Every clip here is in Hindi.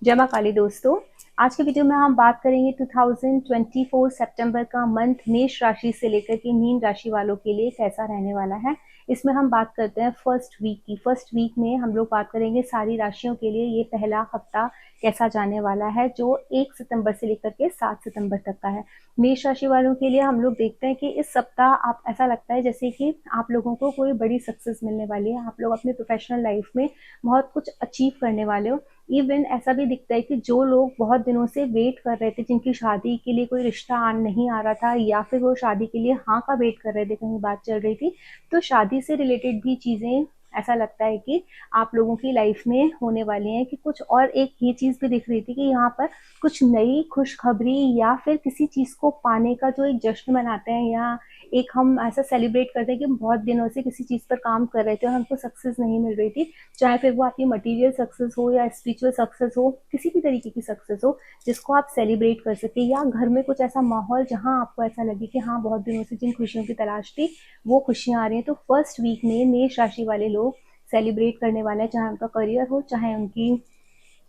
जय माँ काली दोस्तों। आज के वीडियो में हम बात करेंगे 2024 सितंबर का मंथ मेष राशि से लेकर के मीन राशि वालों के लिए कैसा रहने वाला है। इसमें हम बात करते हैं फर्स्ट वीक की। फर्स्ट वीक में हम लोग बात करेंगे सारी राशियों के लिए ये पहला हफ्ता कैसा जाने वाला है, जो 1 सितंबर से लेकर के 7 सितंबर तक का है। मेष राशि वालों के लिए हम लोग देखते हैं कि इस सप्ताह आप ऐसा लगता है जैसे कि आप लोगों को कोई बड़ी सक्सेस मिलने वाली है। आप लोग अपने प्रोफेशनल लाइफ में बहुत कुछ अचीव करने वाले हो। इवन ऐसा भी दिखता है कि जो लोग बहुत दिनों से वेट कर रहे थे, जिनकी शादी के लिए कोई रिश्ता नहीं आ रहा था या फिर वो शादी के लिए हाँ का वेट कर रहे थे, कहीं बात चल रही थी, तो शादी से रिलेटेड भी चीजें ऐसा लगता है कि आप लोगों की लाइफ में होने वाली हैं। कि कुछ और एक ये चीज भी दिख रही थी कि यहाँ पर कुछ नई खुशखबरी या फिर किसी चीज को पाने का जो एक जश्न मनाते हैं, या एक हम ऐसा सेलिब्रेट करते हैं कि हम बहुत दिनों से किसी चीज पर काम कर रहे थे और हमको सक्सेस नहीं मिल रही थी, चाहे फिर वो आपकी मटेरियल सक्सेस हो या स्पिरिचुअल सक्सेस हो, किसी भी तरीके की सक्सेस हो जिसको आप सेलिब्रेट कर सके, या घर में कुछ ऐसा माहौल जहां आपको ऐसा लगे कि हाँ बहुत दिनों से जिन खुशियों की तलाश थी वो खुशियां आ रही हैं। तो फर्स्ट वीक में मेष राशि वाले लोग सेलिब्रेट करने वाले हैं, चाहे उनका करियर हो, चाहे उनकी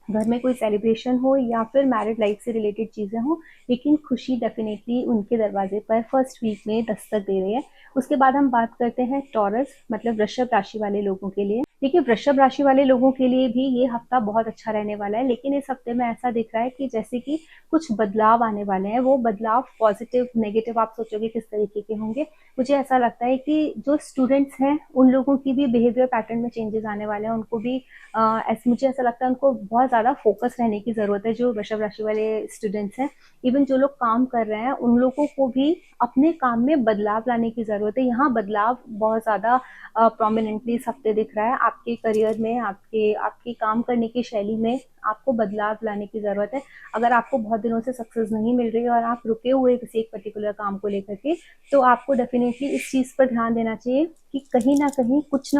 घर में कोई सेलिब्रेशन हो या फिर मैरिड लाइफ से रिलेटेड चीजें हो, लेकिन खुशी डेफिनेटली उनके दरवाजे पर फर्स्ट वीक में दस्तक दे रही है। उसके बाद हम बात करते हैं टॉरस मतलब वृषभ राशि वाले लोगों के लिए। देखिए, वृषभ राशि वाले लोगों के लिए भी ये हफ्ता बहुत अच्छा रहने वाला है, लेकिन इस हफ्ते में ऐसा दिख रहा है कि जैसे कि कुछ बदलाव आने वाले हैं। वो बदलाव पॉजिटिव नेगेटिव आप सोचोगे किस तरीके के होंगे। मुझे ऐसा लगता है कि जो स्टूडेंट्स हैं उन लोगों की भी बिहेवियर पैटर्न में चेंजेस आने वाले हैं। उनको भी ऐसे मुझे ऐसा लगता है उनको बहुत ज़्यादा फोकस रहने की ज़रूरत है। जो वृषभ राशि वाले स्टूडेंट्स हैं, इवन जो लोग काम कर रहे हैं, उन लोगों को भी अपने काम में बदलाव लाने की ज़रूरत है। यहाँ बदलाव बहुत ज़्यादा प्रोमिनेंटली इस हफ्ते दिख रहा है। आपके करियर में, आपके आपकी काम करने की शैली में आपको बदलाव लाने की ज़रूरत है। अगर आपको बहुत दिनों से सक्सेस नहीं मिल रही है और आप रुके हुए किसी एक पर्टिकुलर काम को लेकर के, तो आपको डेफिनेटली इस चीज़ पर ध्यान देना चाहिए कि कहीं ना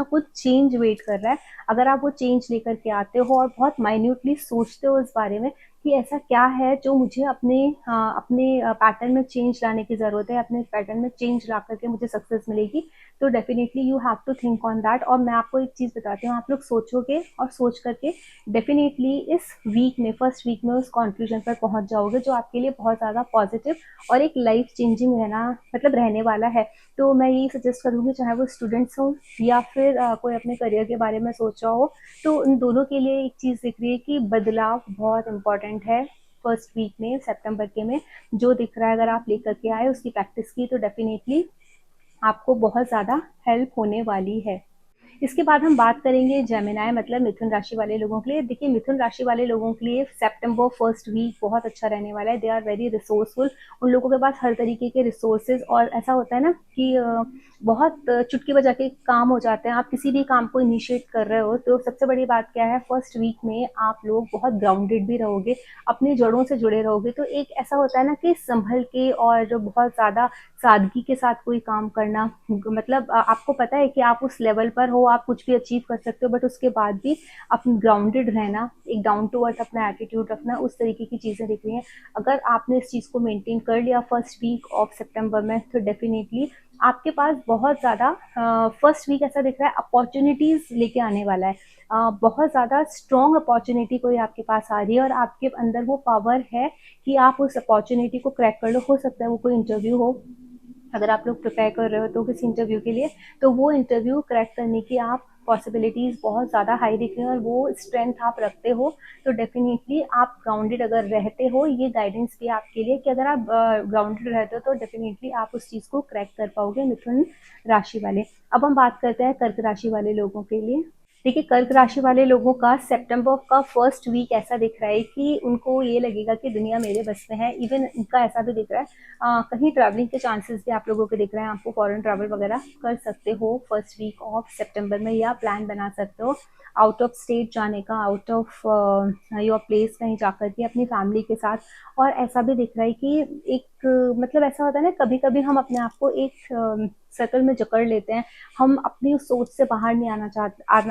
कुछ चेंज वेट कर रहा है। अगर आप वो चेंज लेकर के आते हो और बहुत माइन्यूटली सोचते हो इस बारे में कि ऐसा क्या है जो मुझे अपने पैटर्न में चेंज लाने की ज़रूरत है, अपने पैटर्न में चेंज ला करके मुझे सक्सेस मिलेगी, तो definitely you have to think on that. और मैं आपको एक चीज़ बताती हूँ, आप लोग सोचोगे और सोच करके डेफिनेटली इस वीक में, फर्स्ट वीक में उस कंक्लूजन पर पहुंच जाओगे जो आपके लिए बहुत ज़्यादा पॉजिटिव और एक लाइफ चेंजिंग रहने वाला है। तो मैं यही सजेस्ट करूँगी, चाहे वो स्टूडेंट्स हो या फिर कोई अपने करियर के बारे में सोच रहा हो, तो उन दोनों के लिए एक चीज़ दिख रही है कि बदलाव बहुत इंपॉर्टेंट है। फर्स्ट वीक में सितंबर के में जो दिख रहा है, अगर आप लेकर के आए उसकी प्रैक्टिस की, तो डेफिनेटली आपको बहुत ज़्यादा हेल्प होने वाली है। इसके बाद हम बात करेंगे जेमिनाई मतलब मिथुन राशि वाले लोगों के लिए। देखिए, मिथुन राशि वाले लोगों के लिए सितंबर फर्स्ट वीक बहुत अच्छा रहने वाला है। They are very resourceful. उन लोगों के पास हर तरीके के रिसोर्सेज, और ऐसा होता है ना कि बहुत चुटकी बजा के काम हो जाते हैं। आप किसी भी काम को इनिशिएट कर रहे हो, तो सबसे बड़ी बात क्या है, फर्स्ट वीक में आप लोग बहुत ग्राउंडेड भी रहोगे, अपनी जड़ों से जुड़े रहोगे। तो एक ऐसा होता है ना कि संभल के और बहुत ज़्यादा सादगी के साथ कोई काम करना, मतलब आपको पता है कि आप उस लेवल पर हो, आप कुछ भी अचीव कर सकते हो, बट उसके बाद भी अपनी ग्राउंडेड रहना, एक डाउन टू अर्थ अपना एटीट्यूड रखना, उस तरीके की चीज़ें दिख रही हैं। अगर आपने इस चीज़ को मेंटेन कर लिया फर्स्ट वीक ऑफ सितंबर में, तो डेफिनेटली आपके पास बहुत ज़्यादा फर्स्ट वीक ऐसा दिख रहा है अपॉर्चुनिटीज़ लेके आने वाला है। बहुत ज़्यादा स्ट्रॉन्ग अपॉर्चुनिटी कोई आपके पास आ रही है और आपके अंदर वो पावर है कि आप उस अपॉर्चुनिटी को क्रैक कर लो। हो सकता है वो कोई इंटरव्यू हो, अगर आप लोग प्रिपेयर कर रहे हो तो किसी इंटरव्यू के लिए, तो वो इंटरव्यू क्रैक करने की आप पॉसिबिलिटीज़ बहुत ज़्यादा हाई दिख रही हैं और वो स्ट्रेंथ आप रखते हो। तो डेफिनेटली आप ग्राउंडेड अगर रहते हो, ये गाइडेंस भी आपके लिए कि अगर आप ग्राउंडेड रहते हो तो डेफिनेटली आप उस चीज़ को क्रैक कर पाओगे, मिथुन राशि वाले। अब हम बात करते हैं कर्क राशि वाले लोगों के लिए। देखिए, कर्क राशि वाले लोगों का सितंबर का फर्स्ट वीक ऐसा दिख रहा है कि उनको ये लगेगा कि दुनिया मेरे बस में है। इवन उनका ऐसा भी दिख रहा है कहीं ट्रैवलिंग के चांसेस भी आप लोगों के दिख रहे हैं। आपको फॉरेन ट्रैवल वगैरह कर सकते हो फर्स्ट वीक ऑफ सितंबर में, या प्लान बना सकते हो आउट ऑफ स्टेट जाने का, आउट ऑफ योर प्लेस कहीं जाकर के अपनी फैमिली के साथ। और ऐसा भी दिख रहा है कि एक मतलब ऐसा होता है ना, कभी कभी हम अपने आप को एक सर्कल में जकड़ लेते हैं, हम अपनी उस सोच से बाहर नहीं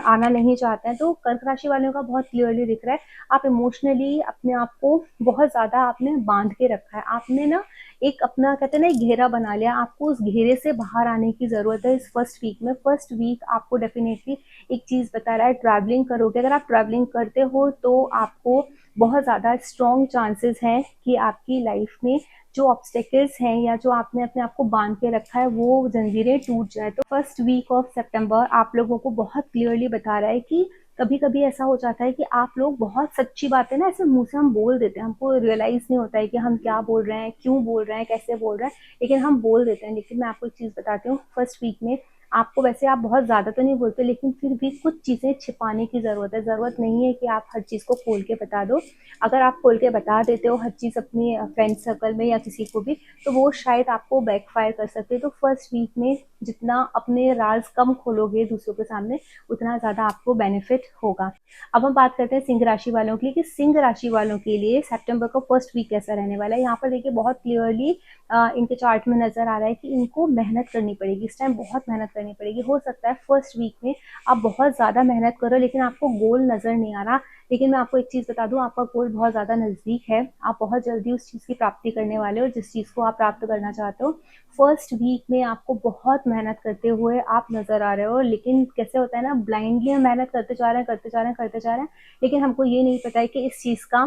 आना नहीं चाहते हैं। तो कर्क राशि वालों का बहुत क्लियरली दिख रहा है, आप इमोशनली अपने आप को बहुत ज़्यादा आपने बांध के रखा है। आपने ना एक अपना कहते हैं ना एक घेरा बना लिया, आपको उस घेरे से बाहर आने की ज़रूरत है इस फर्स्ट वीक में। फर्स्ट वीक आपको डेफिनेटली एक चीज़ बता रहा है, ट्रैवलिंग करोगे। अगर आप ट्रैवलिंग करते हो तो आपको बहुत ज़्यादा स्ट्रॉन्ग चांसेस हैं कि आपकी लाइफ में जो ऑब्स्टेकल्स हैं या जो आपने अपने आप को बांध के रखा है वो जंजीरें टूट जाए। तो फर्स्ट वीक ऑफ सितंबर आप लोगों को बहुत क्लियरली बता रहा है कि कभी कभी ऐसा हो जाता है कि आप लोग बहुत सच्ची बातें ना ऐसे मुंह से हम बोल देते हैं, हमको रियलाइज नहीं होता है कि हम क्या बोल रहे हैं, क्यों बोल रहे हैं, कैसे बोल रहे हैं, लेकिन हम बोल देते हैं। लेकिन मैं आपको एक चीज बताती हूँ, फर्स्ट वीक में आपको, वैसे आप बहुत ज्यादा तो नहीं बोलते, लेकिन फिर भी कुछ चीजें छिपाने की जरूरत है। जरूरत नहीं है कि आप हर चीज को खोल के बता दो। अगर आप खोल के बता देते हो हर चीज अपने फ्रेंड सर्कल में या किसी को भी, तो वो शायद आपको बैकफायर कर सकते हैं। तो फर्स्ट वीक में जितना अपने राज कम खोलोगे दूसरों के सामने, उतना ज्यादा आपको बेनिफिट होगा। अब हम बात करते हैं सिंह राशि वालों के लिए कि सिंह राशि वालों के लिए सितंबर का फर्स्ट वीक कैसा रहने वाला है। यहाँ पर देखिए बहुत क्लियरली इनके चार्ट में नजर आ रहा है कि इनको मेहनत करनी पड़ेगी, इस टाइम बहुत मेहनत करनी पड़ेगी। हो सकता है फर्स्ट वीक में आप बहुत ज्यादा मेहनत करो लेकिन आपको गोल नजर नहीं आ रहा, लेकिन मैं आपको एक चीज बता दूं, आपका गोल बहुत ज्यादा नजदीक है। आप बहुत जल्दी उस चीज की प्राप्ति करने वाले हो जिस चीज को आप प्राप्त करना चाहते हो। फर्स्ट वीक में आपको बहुत मेहनत करते हुए आप नजर आ रहे हो, लेकिन कैसे होता है ना, ब्लाइंडली हम मेहनत करते जा रहे हैं, करते जा रहे हैं, करते जा रहे हैं, लेकिन हमको ये नहीं पता है कि इस चीज का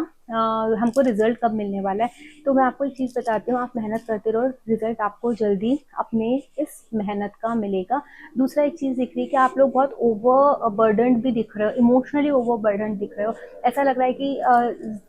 हमको रिजल्ट कब मिलने वाला है। तो मैं आपको एक चीज बताती हूँ, आप मेहनत करते रहो, रिजल्ट आपको जल्दी अपने इस मेहनत का मिलेगा। दूसरा एक चीज दिख रही है कि आप लोग बहुत ओवर बर्डनड भी दिख रहे हो, इमोशनली ओवर बर्डन दिख रहे हो। ऐसा लग रहा है कि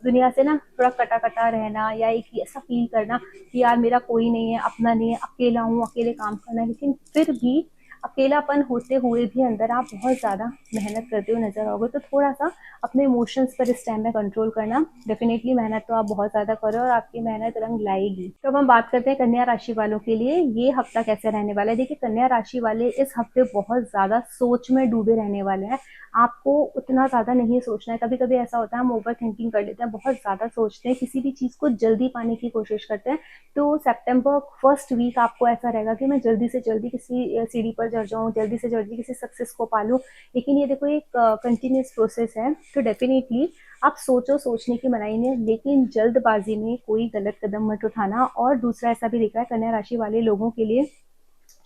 दुनिया से ना थोड़ा कटा कटा रहना, या एक ऐसा फील करना कि यार मेरा कोई नहीं है, अपना नहीं है, अकेला हूँ, अकेले काम करना है। लेकिन फिर भी अकेलापन होते हुए भी अंदर आप बहुत ज्यादा मेहनत करते हुए नजर आओगे। तो थोड़ा सा अपने इमोशंस पर इस टाइम में कंट्रोल करना। डेफिनेटली मेहनत तो आप बहुत ज्यादा करो और आपकी मेहनत रंग लाएगी। तो अब हम बात करते हैं कन्या राशि वालों के लिए ये हफ्ता कैसे रहने वाला है। देखिए कन्या राशि वाले इस हफ्ते बहुत ज्यादा सोच में डूबे रहने वाले हैं। आपको उतना ज्यादा नहीं सोचना है। कभी कभी ऐसा होता है हम ओवर थिंकिंग कर लेते हैं, बहुत ज्यादा सोचते हैं, किसी भी चीज को जल्दी पाने की कोशिश करते हैं। तो सितंबर फर्स्ट वीक आपको ऐसा रहेगा कि मैं जल्दी से जल्दी किसी सीढ़ी पर चढ़ जाऊँ, जल्दी से जल्दी किसी सक्सेस को पालूं। लेकिन ये देखो एक कंटिन्यूस प्रोसेस है। तो डेफिनेटली आप सोचो, सोचने की मनाही नहीं, लेकिन जल्दबाजी में कोई गलत कदम मत उठाना। और दूसरा ऐसा भी दिख रहा है कन्या राशि वाले लोगों के लिए,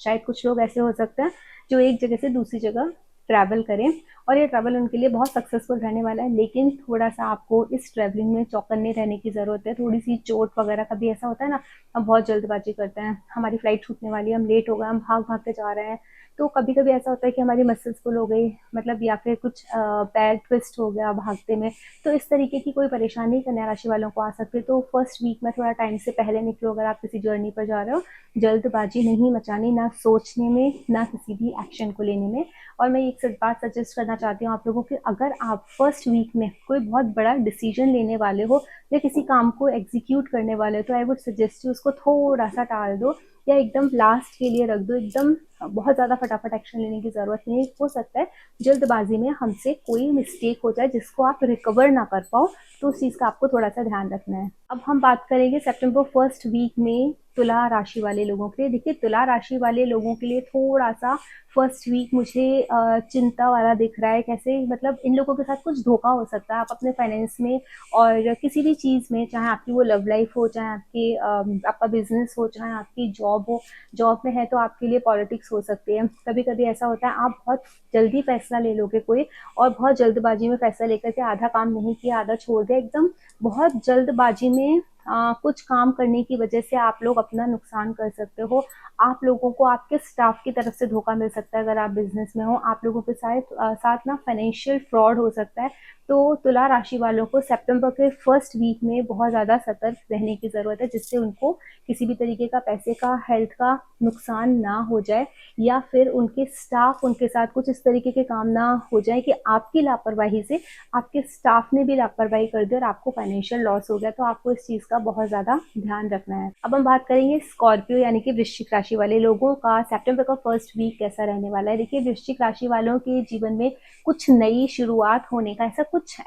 शायद कुछ लोग ऐसे हो सकते हैं जो एक जगह से दूसरी जगह ट्रैवल करें, और ये ट्रैवल उनके लिए बहुत सक्सेसफुल रहने वाला है। लेकिन थोड़ा सा आपको इस ट्रैवलिंग में चौकन्ने रहने की जरूरत है। थोड़ी सी चोट वगैरह का भी ऐसा होता है ना, हम बहुत जल्दबाजी करते हैं, हमारी फ्लाइट छूटने वाली है, हम लेट हो गए, हम भाग भाग के जा रहे हैं। तो कभी कभी ऐसा होता है कि हमारी मसल्स पुल हो गई, मतलब या फिर कुछ पैर ट्विस्ट हो गया भागते में। तो इस तरीके की कोई परेशानी कन्या राशि वालों को आ सकती है। तो फर्स्ट वीक में थोड़ा टाइम से पहले निकलो अगर आप किसी जर्नी पर जा रहे हो। जल्दबाजी नहीं मचानी, ना सोचने में, ना किसी भी एक्शन को लेने में। और मैं एक बात सजेस्ट करना चाहती हूँ आप लोगों की, अगर आप फर्स्ट वीक में कोई बहुत बड़ा डिसीजन लेने वाले हो या किसी काम को एग्जीक्यूट करने वाले हो, तो आई वुड सजेस्ट यू उसको थोड़ा सा टाल दो या एकदम लास्ट के लिए रख दो। एकदम बहुत ज़्यादा फटाफट एक्शन लेने की ज़रूरत नहीं है। हो सकता है जल्दबाजी में हमसे कोई मिस्टेक हो जाए जिसको आप रिकवर ना कर पाओ, तो उस चीज़ का आपको थोड़ा सा ध्यान रखना है। अब हम बात करेंगे सितंबर फर्स्ट वीक में तुला राशि वाले लोगों के लिए। देखिए तुला राशि वाले लोगों के लिए थोड़ा सा फर्स्ट वीक मुझे चिंता वाला दिख रहा है। कैसे, मतलब इन लोगों के साथ कुछ धोखा हो सकता है। आप अपने फाइनेंस में और किसी भी चीज़ में, चाहे आपकी वो लव लाइफ हो, चाहे आपकी आपका बिजनेस हो, चाहे आपकी जॉब हो, जॉब में है तो आपके लिए पॉलिटिक्स हो सकती है। कभी कभी ऐसा होता है आप बहुत जल्दी फैसला ले लोगे कोई, और बहुत जल्दबाजी में फैसला लेकर के आधा काम नहीं किया, आधा छोड़ दिया। एकदम बहुत जल्दबाजी में कुछ काम करने की वजह से आप लोग अपना नुकसान कर सकते हो। आप लोगों को आपके स्टाफ की तरफ से धोखा मिल सकता है। अगर आप बिजनेस में हो, आप लोगों के साथ ना फाइनेंशियल फ्रॉड हो सकता है। तो तुला राशि वालों को सितंबर के फर्स्ट वीक में बहुत ज़्यादा सतर्क रहने की ज़रूरत है, जिससे उनको किसी भी तरीके का पैसे का, हेल्थ का नुकसान ना हो जाए, या फिर उनके स्टाफ उनके साथ कुछ इस तरीके के काम ना हो जाए कि आपकी लापरवाही से आपके स्टाफ ने भी लापरवाही कर दी और आपको फाइनेंशियल लॉस हो गया। तो आपको इस चीज़ का बहुत ज़्यादा ध्यान रखना है। अब हम बात करेंगे स्कॉर्पियो यानी कि वृश्चिक राशि वाले लोगों का सितंबर का फर्स्ट वीक कैसा रहने वाला है। देखिए वृश्चिक राशि वालों के जीवन में कुछ नई शुरुआत होने का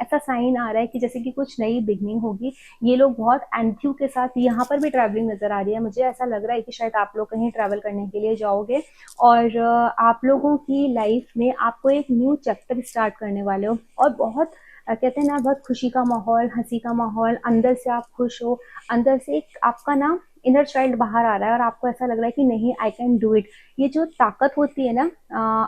ऐसा साइन आ रहा है कि जैसे कि कुछ नई बिगनिंग होगी। ये लोग बहुत एंथ्यू के साथ, यहाँ पर भी ट्रैवलिंग नजर आ रही है, मुझे ऐसा लग रहा है कि शायद आप लोग कहीं ट्रैवल करने के लिए जाओगे और आप लोगों की लाइफ में आपको एक न्यू चैप्टर स्टार्ट करने वाले हो। और बहुत कहते हैं ना, बहुत खुशी का माहौल, हंसी का माहौल, अंदर से आप खुश हो, अंदर से एक आपका ना इनर चाइल्ड बाहर आ रहा है और आपको ऐसा लग रहा है कि नहीं, आई कैन डू इट। ये जो ताकत होती है ना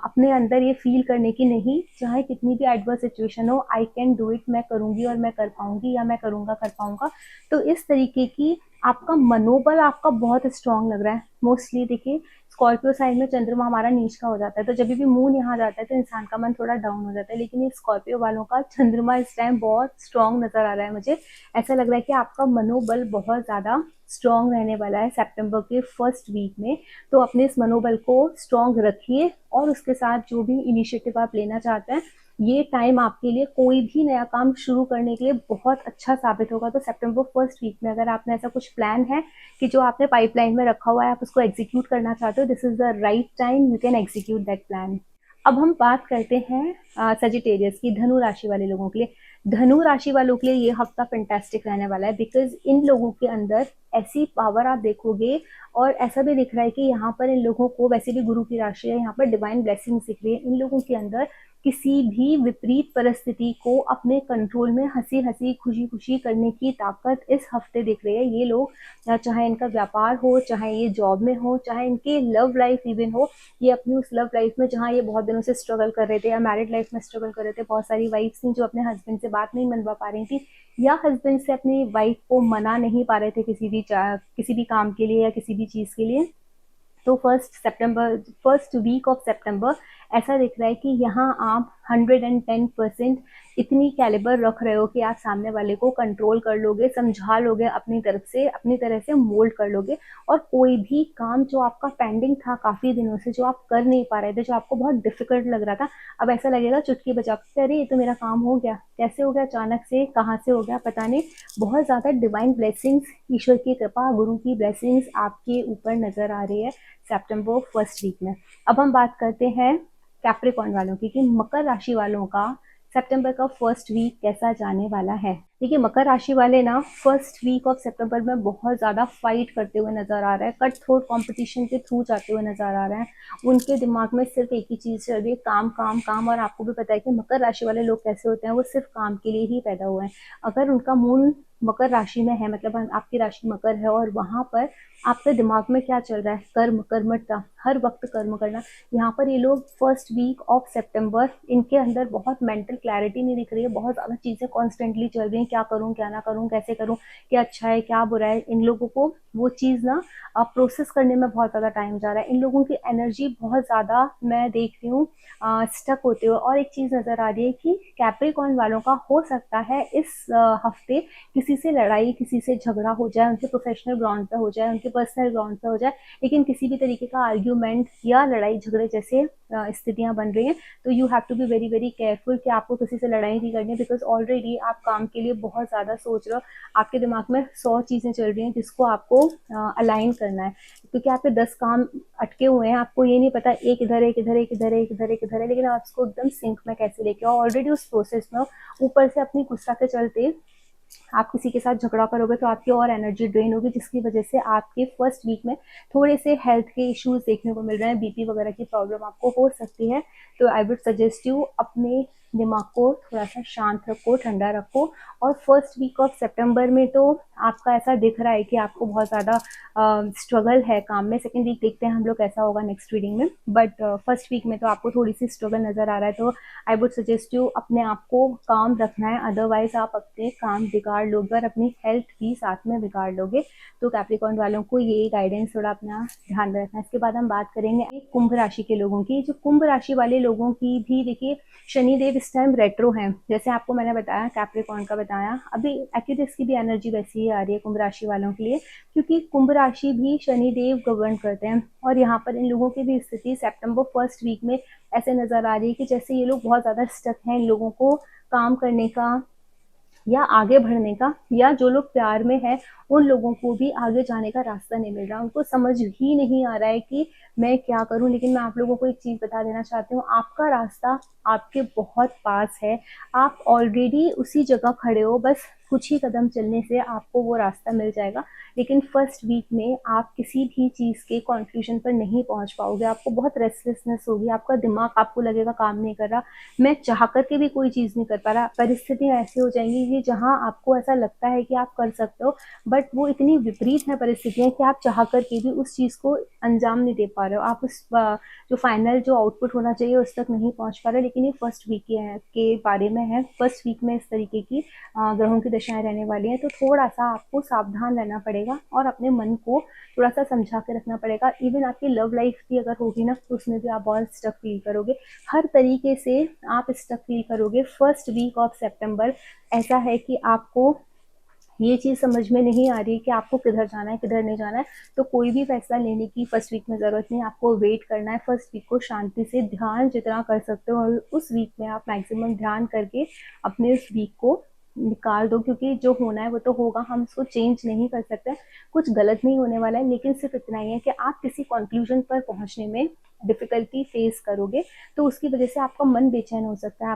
अपने अंदर ये फील करने की, नहीं चाहे कितनी भी एडवर्स सिचुएशन हो, आई कैन डू इट, मैं करूंगी और मैं कर पाऊंगी, या मैं करूंगा कर पाऊंगा। तो इस तरीके की आपका मनोबल आपका बहुत स्ट्रांग लग रहा है। मोस्टली देखिए स्कॉर्पियो साइन में चंद्रमा हमारा नीच का हो जाता है, तो जब भी मून यहाँ जाता है तो इंसान का मन थोड़ा डाउन हो जाता है, लेकिन ये स्कॉर्पियो वालों का चंद्रमा इस टाइम बहुत स्ट्रांग नजर आ रहा है। मुझे ऐसा लग रहा है कि आपका मनोबल बहुत ज्यादा स्ट्रांग रहने वाला है सितंबर के फर्स्ट वीक में। तो अपने इस मनोबल को स्ट्रांग रखिए और उसके साथ जो भी इनिशिएटिव आप लेना चाहते हैं, ये टाइम आपके लिए कोई भी नया काम शुरू करने के लिए बहुत अच्छा साबित होगा। तो सितंबर फर्स्ट वीक में अगर आपने ऐसा कुछ प्लान है कि जो आपने पाइपलाइन में रखा हुआ है, आप उसको एग्जीक्यूट करना चाहते हो, this is the right time, you can execute that plan. अब हम बात करते हैं सजिटेरियस की, धनु राशि वाले लोगों के लिए। धनु राशि वालों के लिए ये हफ्ता फैंटास्टिक रहने वाला है, बिकॉज इन लोगों के अंदर ऐसी पावर आप देखोगे, और ऐसा भी दिख रहा है कि यहाँ पर इन लोगों को, वैसे भी गुरु की राशि है, यहाँ पर डिवाइन ब्लेसिंग दिख रही है। इन लोगों के अंदर किसी भी विपरीत परिस्थिति को अपने कंट्रोल में हंसी हंसी खुशी खुशी करने की ताकत इस हफ्ते दिख रही है। ये लोग, चाहे इनका व्यापार हो, चाहे ये जॉब में हो, चाहे इनके लव लाइफ इवन हो, ये अपनी उस लव लाइफ में जहाँ ये बहुत दिनों से स्ट्रगल कर रहे थे, या मैरिड लाइफ में स्ट्रगल कर रहे थे, बहुत सारी वाइफ्स थी जो अपने हस्बैंड से बात नहीं मनवा पा रही थी, या हस्बैंड से अपनी वाइफ को मना नहीं पा रहे थे किसी भी काम के लिए या किसी भी चीज के लिए। तो फर्स्ट वीक ऑफ सितंबर ऐसा दिख रहा है कि यहाँ आप 110% इतनी कैलिबर रख रहे हो कि आप सामने वाले को कंट्रोल कर लोगे, समझा लोगे, अपनी तरफ से अपनी तरह से मोल्ड कर लोगे, और कोई भी काम जो आपका पेंडिंग था काफी दिनों से, जो आप कर नहीं पा रहे थे, जो आपको बहुत डिफिकल्ट लग रहा था, अब ऐसा लगेगा चुटकी बजा के, अरे ये तो मेरा काम हो गया, कैसे हो गया अचानक से, कहाँ से हो गया पता नहीं। बहुत ज्यादा डिवाइन ब्लेसिंग्स, ईश्वर की कृपा, गुरु की ब्लेसिंग्स आपके ऊपर नजर आ रही है सितंबर फर्स्ट वीक में। अब हम बात करते हैं कैप्रिकॉर्न वालों की, कि मकर राशि वालों का सितंबर का फर्स्ट वीक कैसा जाने वाला है। देखिए मकर राशि वाले ना फर्स्ट वीक ऑफ सितंबर में बहुत ज्यादा फाइट करते हुए नजर आ रहा है, कट थ्रोट कंपटीशन के थ्रू जाते हुए नजर आ रहे हैं। उनके दिमाग में सिर्फ एक ही चीज चल रही है, काम काम काम। और आपको भी पता है कि मकर राशि वाले लोग कैसे होते हैं, वो सिर्फ काम के लिए ही पैदा हुए हैं। अगर उनका मून मकर राशि में है, मतलब आपकी राशि मकर है, और वहां पर आपके दिमाग में क्या चल रहा है, कर्म कर्मठता, हर वक्त कर्म करना। यहाँ पर ये लोग फर्स्ट वीक ऑफ सितंबर, इनके अंदर बहुत मेंटल क्लैरिटी नहीं दिख रही है, बहुत ज्यादा चीजें कॉन्स्टेंटली चल रही हैं, क्या करूं क्या ना करूं, कैसे करूं, क्या अच्छा है क्या बुरा है। इन लोगों को वो चीज ना प्रोसेस करने में बहुत ज्यादा टाइम जा रहा है। इन लोगों की एनर्जी बहुत ज्यादा मैं देख रही हूँ स्टक होते हुए। और एक चीज नजर आ रही है कि कैप्रिकॉर्न वालों का हो सकता है इस हफ्ते किसी से लड़ाई, किसी से झगड़ा हो जाए, उनके प्रोफेशनल ग्राउंड पे हो जाए, उनके पर्सनल ग्राउंड पे हो जाए, लेकिन किसी भी तरीके का आर्ग्यूमेंट या लड़ाई झगड़े जैसे स्थितियां बन रही हैं। तो you have to be very very careful कि आपको किसी से लड़ाई नहीं करनी, बिकॉज ऑलरेडी आप काम के लिए बहुत ज्यादा सोच रहे हो, आपके दिमाग में 100 चीजें चल रही हैं जिसको आपको अलाइन करना है, क्योंकि आपके 10 काम अटके हुए हैं। आपको ये नहीं पता एक इधर एक इधर एक इधर एक इधर एक इधर है, लेकिन आप उसको एकदम सिंक में कैसे लेके आओ। ऑलरेडी उस प्रोसेस में ऊपर से अपनी गुस्सा के चलते आप किसी के साथ झगड़ा करोगे तो आपकी और एनर्जी ड्रेन होगी, जिसकी वजह से आपके फर्स्ट वीक में थोड़े से हेल्थ के इश्यूज देखने को मिल रहे हैं, बीपी वगैरह की प्रॉब्लम आपको हो सकती है। तो आई वुड सजेस्ट यू अपने दिमाग को थोड़ा सा शांत रखो, ठंडा रखो। और फर्स्ट वीक ऑफ सितंबर में तो आपका ऐसा दिख रहा है कि आपको बहुत ज़्यादा स्ट्रगल है काम में। सेकेंड वीक देखते हैं हम लोग कैसा होगा नेक्स्ट रीडिंग में, बट फर्स्ट वीक में तो आपको थोड़ी सी स्ट्रगल नज़र आ रहा है। तो आई वुड सजेस्ट यू अपने आप को काम रखना है, अदरवाइज आप अपने काम बिगाड़ लोगे और अपनी हेल्थ भी साथ में बिगाड़ लोगे। तो कैप्रिकॉर्न वालों को ये गाइडेंस थोड़ा अपना ध्यान रखना है। इसके बाद हम बात करेंगे कुंभ राशि के लोगों की। जो कुंभ राशि वाले लोगों की भी देखिए शनिदेव इस टाइम रेट्रो हैं, जैसे आपको मैंने बताया कैप्रिकॉर्न का बताया, अभी एक्यूटेस की भी एनर्जी वैसी ही आ रही है कुंभ राशि वालों के लिए, क्योंकि कुंभ राशि भी शनिदेव गवर्न करते हैं। और यहाँ पर इन लोगों की भी स्थिति सितंबर फर्स्ट वीक में ऐसे नजर आ रही है कि जैसे ये लोग बहुत ज्यादा स्टक हैं, इन लोगों को काम करने का या आगे बढ़ने का, या जो लोग प्यार में है उन लोगों को भी आगे जाने का रास्ता नहीं मिल रहा, उनको समझ ही नहीं आ रहा है कि मैं क्या करूं। लेकिन मैं आप लोगों को एक चीज बता देना चाहती हूँ, आपका रास्ता आपके बहुत पास है, आप ऑलरेडी उसी जगह खड़े हो, बस कुछ ही कदम चलने से आपको वो रास्ता मिल जाएगा। लेकिन फर्स्ट वीक में आप किसी भी चीज के कंक्लूजन पर नहीं पहुंच पाओगे, आपको बहुत रेस्टलेसनेस होगी, आपका दिमाग आपको लगेगा काम नहीं कर रहा, मैं चाह करके भी कोई चीज नहीं कर पा रहा। परिस्थितियां ऐसी हो जाएंगी कि जहां आपको ऐसा लगता है कि आप कर सकते हो, बट बट वो इतनी विपरीत है परिस्थितियाँ कि आप चाह कर के भी उस चीज़ को अंजाम नहीं दे पा रहे हो, आप उस जो फाइनल जो आउटपुट होना चाहिए उस तक नहीं पहुंच पा रहे। लेकिन ये फर्स्ट वीक के बारे में है, फर्स्ट वीक में इस तरीके की ग्रहों की दशाएं रहने वाली हैं, तो थोड़ा सा आपको सावधान रहना पड़ेगा और अपने मन को थोड़ा सा समझा के रखना पड़ेगा। इवन आपकी लव लाइफ भी अगर होगी ना, तो उसमें भी आप बहुत स्टक फील करोगे, हर तरीके से आप स्टक फील करोगे। फर्स्ट वीक ऑफ सितंबर ऐसा है कि आपको ये चीज़ समझ में नहीं आ रही कि आपको किधर जाना है किधर नहीं जाना है, तो कोई भी फैसला लेने की फर्स्ट वीक में ज़रूरत नहीं, आपको वेट करना है। फर्स्ट वीक को शांति से ध्यान जितना कर सकते हो, और उस वीक में आप मैक्सिमम ध्यान करके अपने उस वीक को निकाल दो, क्योंकि जो होना है वो तो होगा, हम उसको चेंज नहीं कर सकते, कुछ गलत नहीं होने वाला है। लेकिन सिर्फ इतना ही है कि आप किसी कंक्लूजन पर पहुंचने में डिफिकल्टी फेस करोगे, तो उसकी वजह से आपका मन बेचैन हो सकता है,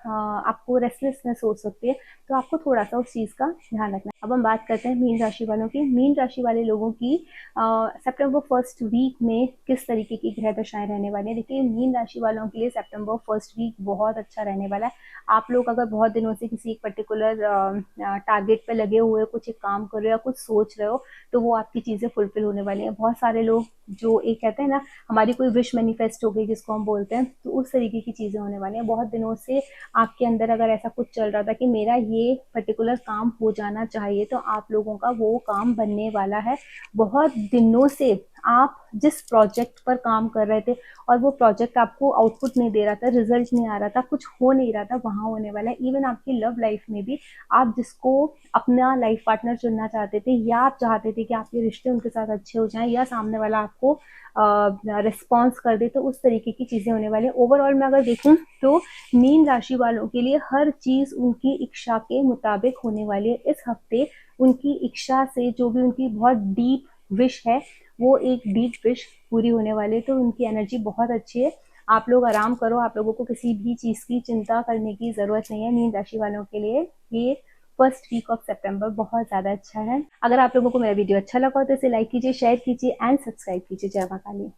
आपको रेस्टलेसनेस हो सकती है, तो आपको थोड़ा सा उस चीज़ का ध्यान रखना है। अब हम बात करते हैं मीन राशि वालों की। मीन राशि वाले लोगों की सितंबर फर्स्ट वीक में किस तरीके की ग्रह दशाएं रहने वाली है। देखिए, मीन राशि वालों के लिए सितंबर फर्स्ट वीक बहुत अच्छा रहने वाला है। आप लोग अगर बहुत दिनों से किसी एक पर्टिकुलर टारगेट पे लगे हुए, कुछ एक काम कर रहे हो या कुछ सोच रहे हो, तो वो आपकी चीज़ें फुलफिल होने वाली हैं। बहुत सारे लोग जो एक कहते हैं ना, हमारी कोई विश मैनिफेस्ट हो गई जिसको हम बोलते हैं, तो उस तरीके की चीज़ें होने वाली हैं। बहुत दिनों से आपके अंदर अगर ऐसा कुछ चल रहा था कि मेरा ये पर्टिकुलर काम हो जाना चाहिए, तो आप लोगों का वो काम बनने वाला है। बहुत दिनों से आप जिस प्रोजेक्ट पर काम कर रहे थे और वो प्रोजेक्ट आपको आउटपुट नहीं दे रहा था, रिजल्ट नहीं आ रहा था, कुछ हो नहीं रहा था, वहाँ होने वाला है। इवन आपकी लव लाइफ में भी आप जिसको अपना लाइफ पार्टनर चुनना चाहते थे, या आप चाहते थे कि आपके रिश्ते उनके साथ अच्छे हो जाएं, या सामने वाला आपको रिस्पॉन्स कर दे, तो उस तरीके की चीज़ें होने वाली है। ओवरऑल मैं अगर देखूं तो मीन राशि वालों के लिए हर चीज़ उनकी इच्छा के मुताबिक होने वाली है। इस हफ्ते उनकी इच्छा से जो भी उनकी बहुत डीप विश है, वो एक डीप विश पूरी होने वाली है, तो उनकी एनर्जी बहुत अच्छी है। आप लोग आराम करो, आप लोगों को किसी भी चीज़ की चिंता करने की ज़रूरत नहीं है। मीन राशि वालों के लिए ये फर्स्ट वीक ऑफ सितंबर बहुत ज़्यादा अच्छा है। अगर आप लोगों को मेरा वीडियो अच्छा लगा हो तो इसे लाइक कीजिए, शेयर कीजिए एंड सब्सक्राइब कीजिए। जय मां काली।